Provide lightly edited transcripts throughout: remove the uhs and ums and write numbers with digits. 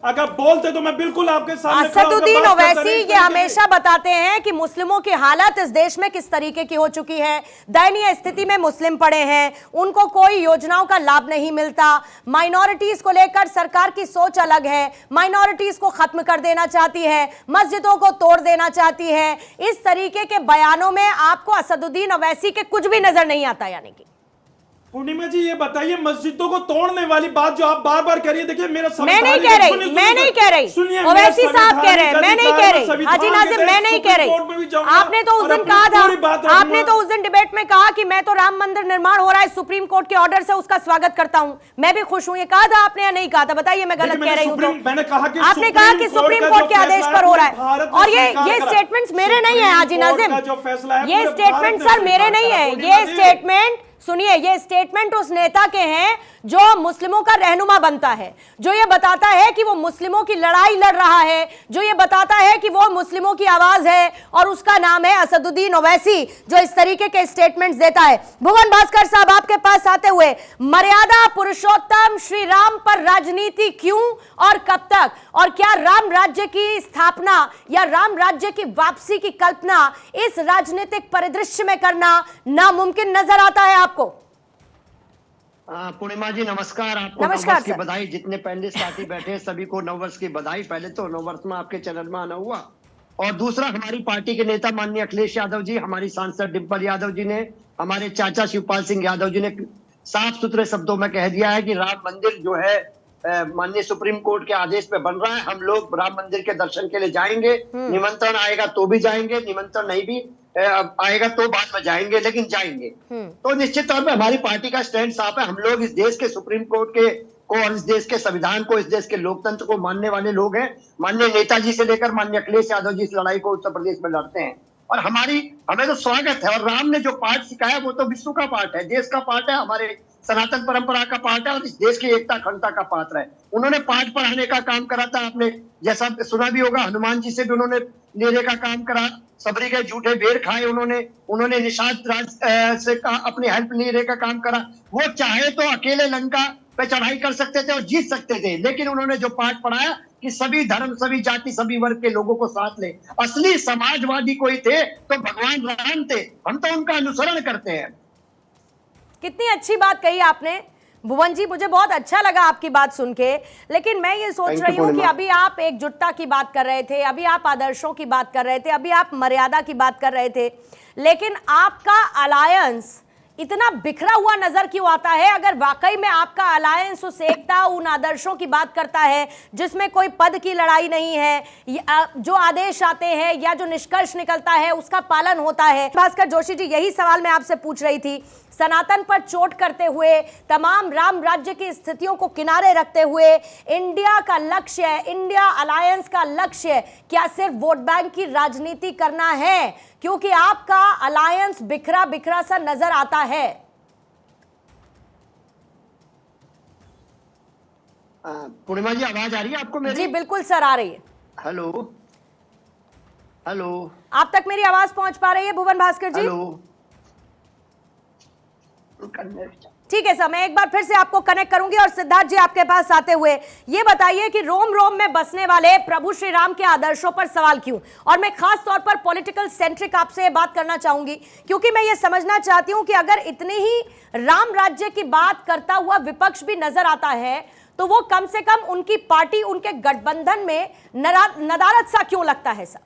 अगर बोलते तो मैं बिल्कुल आपके सामने असदुद्दीन ओवैसी ये हमेशा बताते हैं कि मुस्लिमों की हालत इस देश में किस तरीके की हो चुकी है, दयनीय स्थिति में मुस्लिम पड़े हैं, उनको कोई योजनाओं का लाभ नहीं मिलता, माइनॉरिटीज को लेकर सरकार की सोच अलग है, माइनॉरिटीज को खत्म कर देना चाहती है, मस्जिदों को तोड़ देना चाहती है। इस तरीके के बयानों में आपको असदुद्दीन ओवैसी के कुछ भी नजर नहीं आता। यानी कि पूर्णिमा जी ये बताइए, मस्जिदों को तोड़ने वाली बात जो आप बार बार कह रही है, देखिए मेरा मैं नहीं कह रही, ओवैसी साहब कह रहे हैं, मैं नहीं कह रही, हाजी नाजिम मैं नहीं कह रही। आपने तो उस दिन कहा था, आपने तो उस दिन डिबेट में कहा कि मैं तो राम मंदिर निर्माण हो रहा है सुप्रीम कोर्ट के ऑर्डर से, उसका स्वागत करता हूं, मैं भी खुश हूं, ये कहा था आपने या नहीं कहा था? बताइए, मैं गलत कह रही हूं तो? आपने कहा कि सुप्रीम कोर्ट के आदेश पर हो रहा है, और ये स्टेटमेंट्स मेरे नहीं है हाजी नाजिम, ये स्टेटमेंट सर मेरे नहीं है, ये स्टेटमेंट सुनिए, ये स्टेटमेंट उस नेता के हैं जो मुस्लिमों का रहनुमा बनता है, जो ये बताता है कि वो मुस्लिमों की लड़ाई लड़ रहा है, जो ये बताता है कि वो मुस्लिमों की आवाज है, और उसका नाम है असदुद्दीन ओवैसी, जो इस तरीके के स्टेटमेंट्स देता है। भुवन भास्कर साहब आपके पास आते हुए, मर्यादा पुरुषोत्तम श्री राम पर राजनीति क्यों और कब तक, और क्या राम राज्य की स्थापना या राम राज्य की वापसी की कल्पना इस राजनीतिक परिदृश्य में करना नामुमकिन नजर आता है आपको? पूर्णिमा जी नमस्कार। आपको नववर्ष की बधाई। जितने पैनलिस्ट साथी बैठे सभी को नववर्ष की बधाई। पहले तो नववर्ष में आपके चैनल में आना हुआ, और दूसरा हमारी पार्टी के नेता माननीय अखिलेश यादव जी, हमारी सांसद डिम्पल यादव जी ने, हमारे चाचा शिवपाल सिंह यादव जी ने साफ सुथरे शब्दों में कह दिया है कि राम मंदिर जो है माननीय सुप्रीम कोर्ट के आदेश पे बन रहा है, हम लोग राम मंदिर के दर्शन के लिए जाएंगे। निमंत्रण आएगा तो भी जाएंगे, निमंत्रण नहीं भी आएगा तो बाद में जाएंगे, लेकिन जाएंगे। तो निश्चित तौर पे हमारी पार्टी का स्टैंड साफ है। हम लोग इस देश के सुप्रीम कोर्ट के को और इस देश के संविधान को, इस देश के लोकतंत्र को मानने वाले लोग हैं। माननीय नेताजी से लेकर माननीय अखिलेश यादव जी इस लड़ाई को उत्तर प्रदेश में लड़ते हैं, और हमें तो स्वागत है। और राम ने जो पाठ सिखाया वो तो विश्व का पाठ है, देश का पाठ है, हमारे सनातन परंपरा का पाठ है, और इस देश की एकता अखंडता का पात्र है। उन्होंने पाठ पढ़ाने का काम करा था। आपने जैसा सुना भी होगा, हनुमान जी से भी उन्होंने लेने का काम करा, सबरी के झूठे बेर खाए उन्होंने निषाद राज से अपनी हेल्प लेने का काम करा। वो चाहे तो अकेले लंका पे चढ़ाई कर सकते थे और जीत सकते थे, लेकिन उन्होंने जो पाठ पढ़ाया कि सभी धर्म, सभी जाति, सभी वर्ग के लोगों को साथ ले। असली समाजवादी कोई थे तो भगवान राम थे, हम तो उनका अनुसरण करते हैं। कितनी अच्छी बात कही आपने भुवन जी, मुझे बहुत अच्छा लगा आपकी बात सुन के। लेकिन मैं ये सोच रही हूँ कि अभी आप एकजुटता की बात कर रहे थे, अभी आप आदर्शों की बात कर रहे थे, अभी आप मर्यादा की बात कर रहे थे, लेकिन आपका अलायंस इतना बिखरा हुआ नजर क्यों आता है? अगर वाकई में आपका अलायंस उस एकता, उन आदर्शों की बात करता है जिसमें कोई पद की लड़ाई नहीं है, जो आदेश आते हैं या जो निष्कर्ष निकलता है उसका पालन होता है। भास्कर जोशी जी, यही सवाल मैं आपसे पूछ रही थी। सनातन पर चोट करते हुए, तमाम राम राज्य की स्थितियों को किनारे रखते हुए, इंडिया का लक्ष्य है, इंडिया अलायंस का लक्ष्य क्या सिर्फ वोट बैंक की राजनीति करना है? क्योंकि आपका अलायंस बिखरा बिखरा सा नजर आता है। पूर्णिमा जी आवाज आ रही है आपको मेरी? जी बिल्कुल सर, आ रही है। हेलो हेलो, आप तक मेरी आवाज पहुंच पा रही है भुवन भास्कर जी? हेलो, ठीक है सर, मैं एक बार फिर से आपको कनेक्ट करूंगी। और सिद्धार्थ जी आपके पास आते हुए ये बताइए कि रोम रोम में बसने वाले प्रभु श्री राम के आदर्शों पर सवाल क्यों? और मैं खास तौर पर पॉलिटिकल सेंट्रिक आपसे ये बात करना चाहूंगी, क्योंकि मैं ये समझना चाहती हूं कि अगर इतनी ही राम राज्य की बात करता हुआ विपक्ष भी नजर आता है तो वो कम से कम उनकी पार्टी, उनके गठबंधन में नदारद सा क्यों लगता है? सर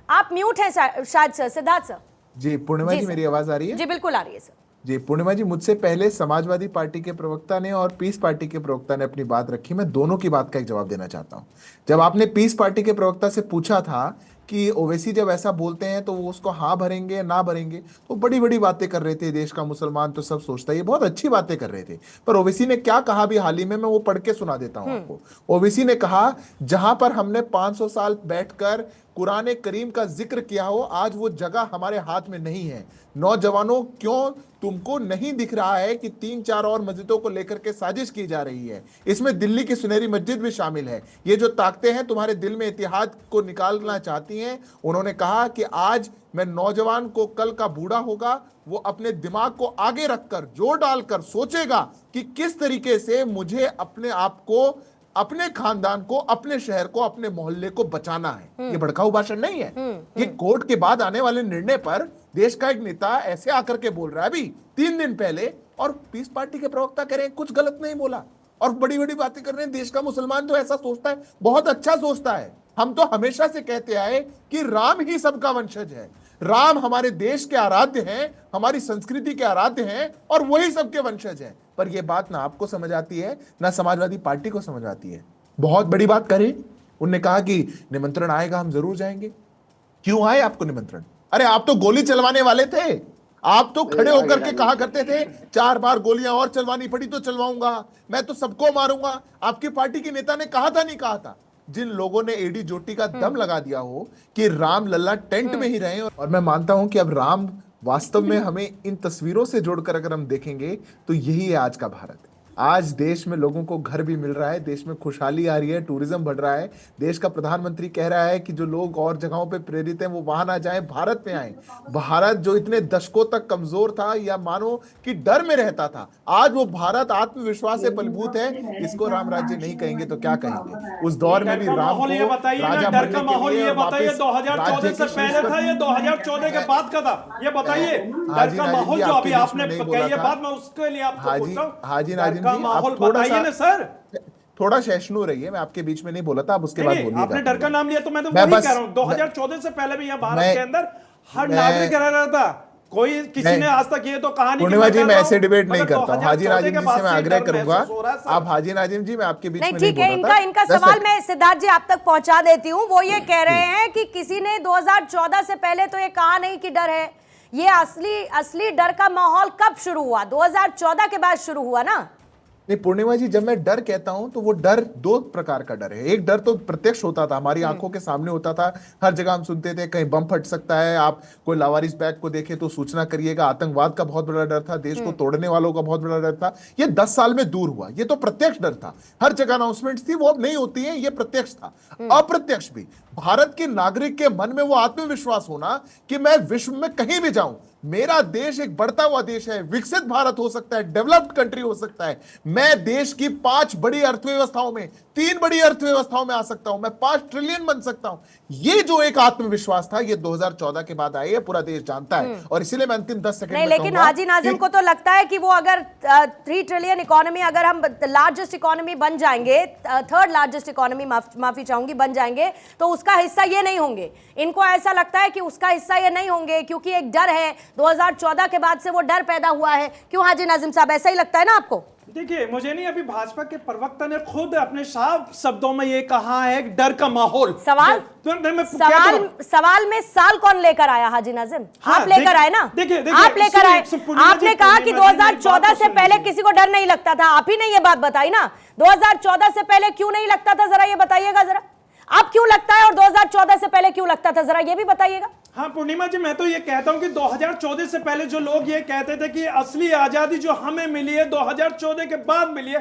आप म्यूट हैं शायद सर। सिद्धार्थ सर। जी पूर्णिमा जी, मेरी आवाज आ रही है? जी बिल्कुल आ रही है सर। जी पूर्णिमा जी, मुझसे पहले समाजवादी पार्टी के प्रवक्ता ने और पीस पार्टी के प्रवक्ता ने अपनी बात रखी। मैं दोनों की बात का एक जवाब देना चाहता हूं। जब आपने पीस पार्टी के प्रवक्ता से पूछा था कि ओवैसी जब ऐसा बोलते हैं तो वो उसको हाँ भरेंगे या ना भरेंगे, तो बड़ी बड़ी बातें कर रहे थे, देश का मुसलमान तो सब सोचता है, ये बहुत अच्छी बातें कर रहे थे। पर ओवैसी ने क्या कहा भी हाल ही में, मैं वो पढ़ के सुना देता हूं आपको। ओवैसी ने कहा, जहां पर हमने 500 साल बैठकर कुरान करीम का जिक्र किया हो, आज वो जगह हमारे हाथ में नहीं है। नौजवानों, क्यों तुमको नहीं दिख रहा है कि 3-4 और मस्जिदों को लेकर के साजिश की जा रही है? इसमें दिल्ली की सुनहरी मस्जिद भी शामिल है। ये जो ताकतें हैं तुम्हारे दिल में इतिहाद को निकालना चाहती हैं। उन्होंने कहा कि आज मैं नौजवान को, कल का बूढ़ा होगा, वो अपने दिमाग को आगे रखकर जोर डालकर सोचेगा कि किस तरीके से मुझे अपने आप को, अपने खानदान को, अपने शहर को, अपने मोहल्ले को बचाना है। ये भड़काऊ भाषण नहीं है। ये कोर्ट के बाद आने वाले निर्णय पर देश का एक नेता ऐसे आकर के बोल रहा है अभी 3 दिन पहले, और पीस पार्टी के प्रवक्ता कह रहे हैं कुछ गलत नहीं बोला और बड़ी बड़ी बातें कर रहे हैं। देश का मुसलमान तो ऐसा सोचता है, बहुत अच्छा सोचता है। हम तो हमेशा से कहते आए कि राम ही सबका वंशज है। राम हमारे देश के आराध्य हैं, हमारी संस्कृति के आराध्य हैं और वही सबके वंशज हैं। पर यह बात ना आपको समझ आती है, ना समाजवादी पार्टी को समझ आती है। बहुत बड़ी बात करें, उनने कहा कि निमंत्रण आएगा, हम जरूर जाएंगे। क्यों आए आपको निमंत्रण? अरे आप तो गोली चलवाने वाले थे। आप तो खड़े होकर के कहा करते थे 4 बार गोलियां और चलवानी पड़ी तो चलवाऊंगा, मैं तो सबको मारूंगा। आपकी पार्टी के नेता ने कहा था, नहीं कहा था? जिन लोगों ने एडी जोटी का दम लगा दिया हो कि राम लल्ला टेंट में ही रहे, और मैं मानता हूं कि अब राम वास्तव में हमें इन तस्वीरों से जोड़कर अगर हम देखेंगे तो यही है आज का भारत। आज देश में लोगों को घर भी मिल रहा है, देश में खुशहाली आ रही है, टूरिज्म बढ़ रहा है। देश का प्रधानमंत्री कह रहा है कि जो लोग और जगहों पे प्रेरित हैं वो वहां ना जाएं, भारत में आए। भारत जो इतने दशकों तक कमजोर था या मानो कि डर में रहता था, आज वो भारत आत्मविश्वास से बलभूत है। इसको राम राज्य नहीं कहेंगे तो क्या कहेंगे? उस दौर में भी राम को राजा डर का माहौल ये बताइए 2014 से पहले था या 2014 के बाद का था? ये बताइए डर का माहौल जो अभी आपने कही है बात, मैं उसके लिए आपको पूछ रहा हूं। हाजी नाजिम, माहौल बताइए ना सर। थोड़ा सहिष्णु रहिए, मैं आपके बीच में नहीं बोला था, आप उसके बाद बोलिए। आपने डर का नाम लिया तो मैं तो वही कह रहा हूं, 2014 से पहले भी यहाँ भारत के अंदर हर नागरिक रह रहा था। कोई किसी ने आज तक ये तो कहा नहीं। पूर्णिमा जी, मैं ऐसे डिबेट नहीं करता हूं। हाजी नाजिम जी से मैं आग्रह करूंगा, आप हाजी नाजिम जी, मैं आपके बीच में नहीं बोल रहा था। इनका सवाल मैं सिद्धार्थ जी आप तक पहुंचा देती हूं। वो ये कह रहे हैं कि किसी ने 2014 से पहले तो ये कहा नहीं कि डर है। ये असली डर का माहौल कब शुरू हुआ? 2014 के बाद शुरू हुआ ना? नहीं पूर्णिमा जी, जब मैं डर कहता हूं तो वो डर 2 प्रकार का डर है। एक डर तो प्रत्यक्ष होता था, हमारी आंखों के सामने होता था, हर जगह हम सुनते थे कहीं बम फट सकता है, आप कोई लावारिस बैग को देखे तो सूचना करिएगा। आतंकवाद का बहुत बड़ा डर था, देश को तोड़ने वालों का बहुत बड़ा डर था। ये 10 साल में दूर हुआ। ये तो प्रत्यक्ष डर था, हर जगह अनाउंसमेंट्स थी, वो अब नहीं होती है, ये प्रत्यक्ष था। अप्रत्यक्ष भी भारत के नागरिक के मन में वो आत्मविश्वास होना कि मैं विश्व में कहीं भी जाऊं, मेरा देश एक बढ़ता हुआ देश है, विकसित भारत हो सकता है, डेवलप्ड कंट्री हो सकता है। मैं देश की 5 बड़ी अर्थव्यवस्थाओं में, 3 बड़ी अर्थव्यवस्थाओं में आ सकता हूं, मैं 5 ट्रिलियन बन सकता हूं। ये जो एक आत्मविश्वास था, ये 2014 के बाद आई है, पूरा देश जानता है। और इसीलिए मैं अंतिम 10 सेकंड नहीं, लेकिन हाजी नाजिम को तो लगता है कि वो अगर 3 ट्रिलियन इकोनॉमी, अगर हम लार्जेस्ट इकोनॉमी बन जाएंगे, 3rd लार्जेस्ट इकोनॉमी, माफी चाहूंगी, बन जाएंगे, तो उसका हिस्सा ये नहीं होंगे। इनको ऐसा लगता है कि उसका हिस्सा ये नहीं होंगे क्योंकि एक डर है, 2014 के बाद से वो डर पैदा हुआ है। क्यों हाजी नाजिम साहब, ऐसा ही लगता है ना आपको? देखिए, मुझे नहीं, अभी भाजपा के प्रवक्ता ने खुद अपने साफ शब्दों में ये कहा है डर का माहौल। सवाल में साल कौन लेकर आया हाजी नाजिम? आप लेकर आए ना? देखिए, आप लेकर आए। आपने कहा कि 2014 से पहले किसी को डर नहीं लगता था। आप ही ने ये बात बताई ना। 2014 से पहले क्यों नहीं लगता था, जरा ये बताइएगा। जरा आप क्यों लगता है और 2014 से पहले क्यों लगता था, जरा ये भी बताइएगा। हाँ पूर्णिमा जी, मैं तो ये कहता हूं कि 2014 से पहले जो लोग ये कहते थे कि असली आजादी जो हमें मिली है 2014 के बाद मिली है,